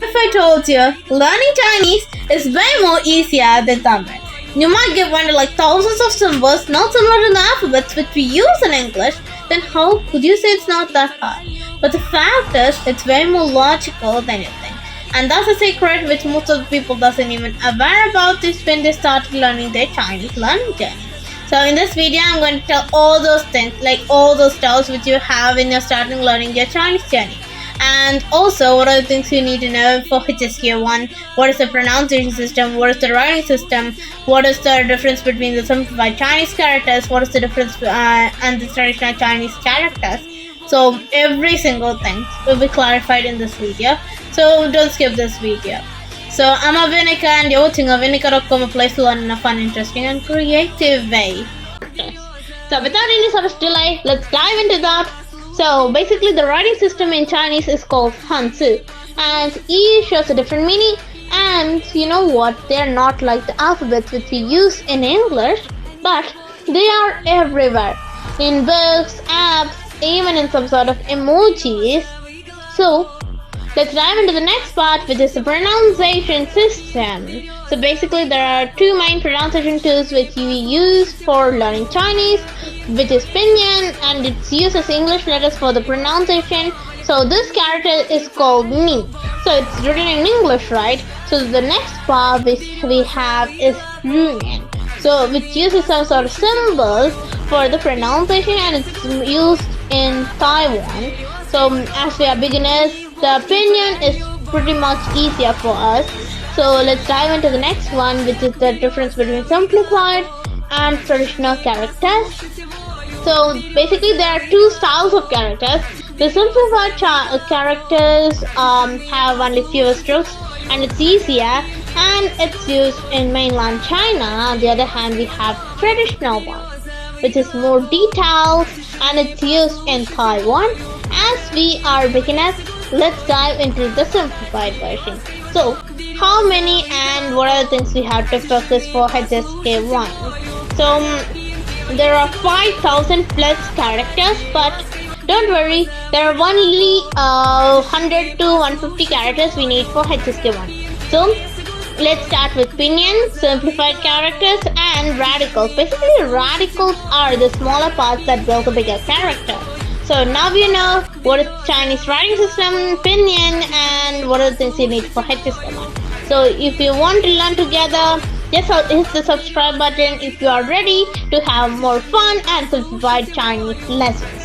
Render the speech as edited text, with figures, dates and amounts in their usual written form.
If I told you learning Chinese is way more easier than Tamil, you might get wonder like thousands of symbols not similar to the alphabets which we use in English, then how could you say it's not that hard? But the fact is, it's way more logical than you think. And that's a secret which most of the people doesn't even aware about this when they start learning their Chinese learning journey. So in this video, I'm going to tell all those things, like all those doubts which you have when you're starting learning your Chinese journey. And also, what are the things you need to know for HSK1? What is the pronunciation system? What is the writing system? What is the difference between the simplified Chinese characters? What is the difference and the traditional Chinese characters? So every single thing will be clarified in this video. So don't skip this video. So I'm Avinika and you're watching Avinika.com, a place to learn in a fun, interesting and creative way. So without any sort of delay, let's dive into that. So basically the writing system in Chinese is called Hanzi, and each shows a different meaning. And you know what, they're not like the alphabets which we use in English, but they are everywhere, in books, apps, even in some sort of emojis. So let's dive into the next part, which is the pronunciation system. So basically there are two main pronunciation tools which you use for learning Chinese, which is pinyin, and it uses English letters for the pronunciation. So this character is called ni. So it's written in English, right? So the next part which we have is runyan. So which uses some sort of symbols for the pronunciation, and it's used in Taiwan. So as we are beginners, the pinyin is pretty much easier for us. So let's dive into the next one, which is the difference between simplified and traditional characters. So basically there are two styles of characters. The simplified characters have only fewer strokes and it's easier, and it's used in mainland China. On the other hand, we have traditional one, which is more detailed, and it's used in Taiwan. As we are beginners, let's dive into the simplified version. So how many and what are the things we have to focus for HSK1? So there are 5,000 plus characters, but don't worry, there are only 100 to 150 characters we need for HSK1. So let's start with pinyin, simplified characters, and radicals. Basically, radicals are the smaller parts that build a bigger character. So now you know what is Chinese writing system, pinyin, and what are the things you need for HSK1. So if you want to learn together, just hit the subscribe button if you are ready to have more fun and simplified Chinese lessons.